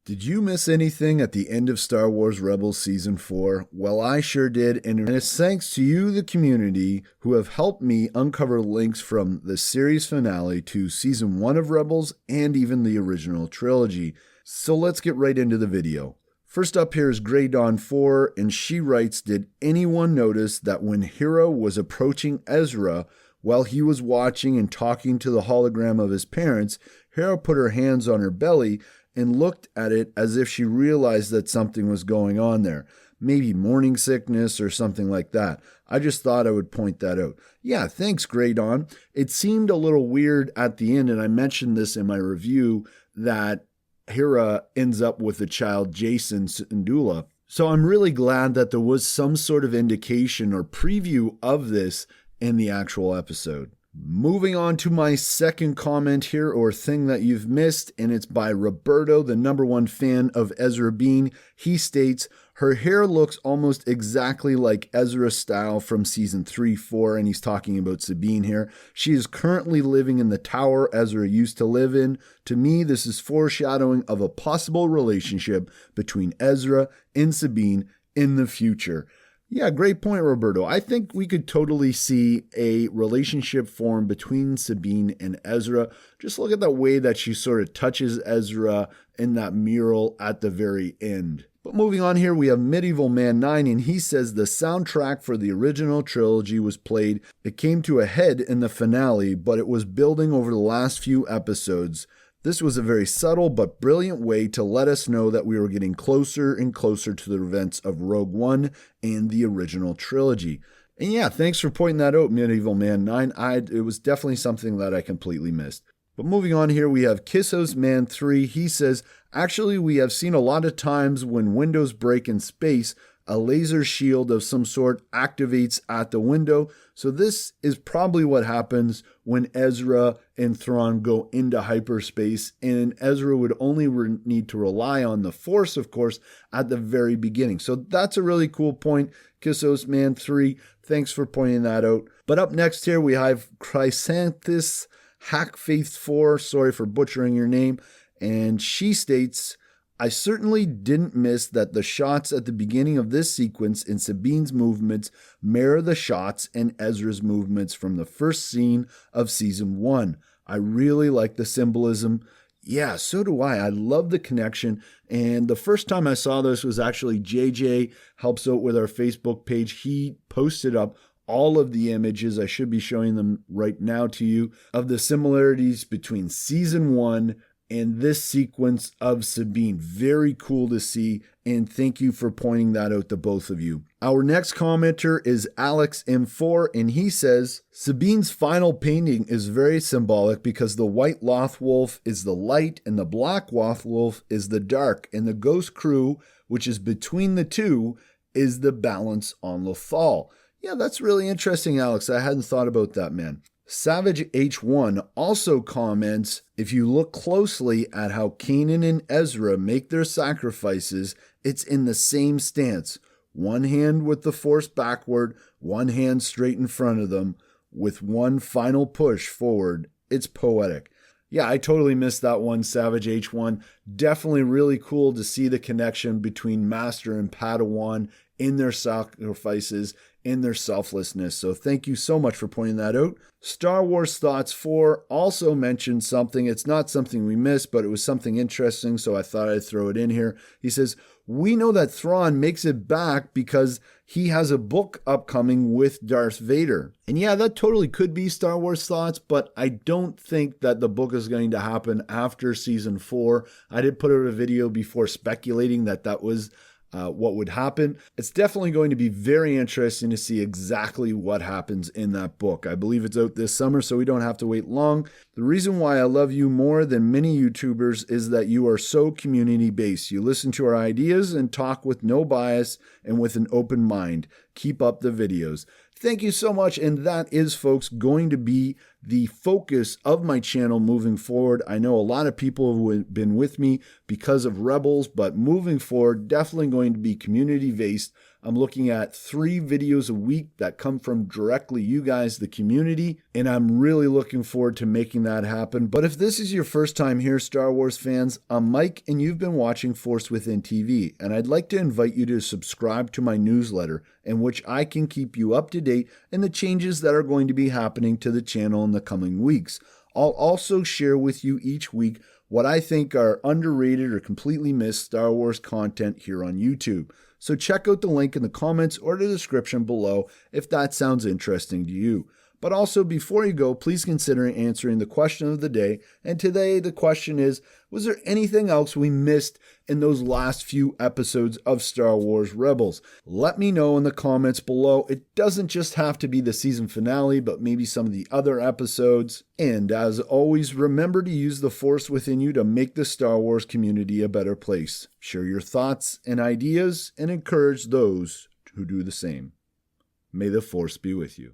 Did you miss anything at the end of Star Wars Rebels Season 4? Well, I sure did, and it's thanks to you, the community, who have helped me uncover links from the series finale to Season 1 of Rebels and even the original trilogy. So let's get right into the video. First up here is Grey Dawn 4, and she writes, did anyone notice that when Hera was approaching Ezra while he was watching and talking to the hologram of his parents, Hera put her hands on her belly and looked at it as if she realized that something was going on there. Maybe morning sickness or something like that. I just thought I would point that out. Yeah, thanks, Grey Dawn. It seemed a little weird at the end, and I mentioned this in my review, that Hera ends up with the child Jason Syndulla. So I'm really glad that there was some sort of indication or preview of this in the actual episode. Moving on to my second comment here, or thing that you've missed, and it's by Roberto, the #1 fan of Ezra Bean. He states, her hair looks almost exactly like Ezra's style from season 3-4, and he's talking about Sabine here. She is currently living in the tower Ezra used to live in. To me, this is foreshadowing of a possible relationship between Ezra and Sabine in the future. Yeah, great point, Roberto. I think we could totally see a relationship form between Sabine and Ezra. Just look at the way that she sort of touches Ezra in that mural at the very end. But moving on here, we have Medieval Man 9, and he says the soundtrack for the original trilogy was played. It came to a head in the finale, but it was building over the last few episodes. This was a very subtle but brilliant way to let us know that we were getting closer and closer to the events of Rogue One and the original trilogy. And yeah, thanks for pointing that out, Medieval Man 9. It was definitely something that I completely missed. But moving on here, we have Kissos Man 3. He says, actually, we have seen a lot of times when windows break in space, a laser shield of some sort activates at the window. So this is probably what happens when Ezra and Thrawn go into hyperspace, and Ezra would only need to rely on the Force, of course, at the very beginning. So that's a really cool point, Kissos Man 3. Thanks for pointing that out. But up next here, we have Chrysanthus Hackfaith 4. Sorry for butchering your name. And she states, I certainly didn't miss that the shots at the beginning of this sequence in Sabine's movements mirror the shots and Ezra's movements from the first scene of season 1. I really like the symbolism. Yeah, so do I. I love the connection. And the first time I saw this was actually JJ helps out with our Facebook page. He posted up all of the images. I should be showing them right now to you of the similarities between season 1 and this sequence of Sabine. Very cool to see, and thank you for pointing that out to both of you. Our next commenter is Alex M4, and he says, Sabine's final painting is very symbolic because the white Lothwolf is the light and the black Lothwolf is the dark, and the Ghost Crew, which is between the two, is the balance on Lothal. Yeah, that's really interesting, Alex. I hadn't thought about that, man. Savage H1 also comments, if you look closely at how Kanan and Ezra make their sacrifices, it's in the same stance. One hand with the Force backward, one hand straight in front of them, with one final push forward. It's poetic. Yeah, I totally missed that one, Savage H1. Definitely really cool to see the connection between Master and Padawan in their sacrifices, in their selflessness. So thank you so much for pointing that out. Star Wars Thoughts 4 also mentioned something. It's not something we missed, but it was something interesting, so I thought I'd throw it in here. He says, we know that Thrawn makes it back because he has a book upcoming with Darth Vader. And yeah, that totally could be Star Wars Thoughts, but I don't think that the book is going to happen after season 4. I did put out a video before speculating that that was what would happen. It's definitely going to be very interesting to see exactly what happens in that book. I believe it's out this summer, so we don't have to wait long. The reason why I love you more than many YouTubers is that you are so community-based. You listen to our ideas and talk with no bias and with an open mind. Keep up the videos. Thank you so much, and that is, folks, going to be the focus of my channel moving forward. I know a lot of people who have been with me because of Rebels, but moving forward, definitely going to be community-based. I'm looking at 3 videos a week that come from directly you guys, the community, and I'm really looking forward to making that happen. But if this is your first time here, Star Wars fans, I'm Mike, and you've been watching Force Within TV, and I'd like to invite you to subscribe to my newsletter, in which I can keep you up to date in the changes that are going to be happening to the channel in the coming weeks. I'll also share with you each week what I think are underrated or completely missed Star Wars content here on YouTube. So check out the link in the comments or the description below if that sounds interesting to you. But also, before you go, please consider answering the question of the day. And today the question is, was there anything else we missed in those last few episodes of Star Wars Rebels? Let me know in the comments below. It doesn't just have to be the season finale, but maybe some of the other episodes. And as always, remember to use the Force within you to make the Star Wars community a better place. Share your thoughts and ideas and encourage those who do the same. May the Force be with you.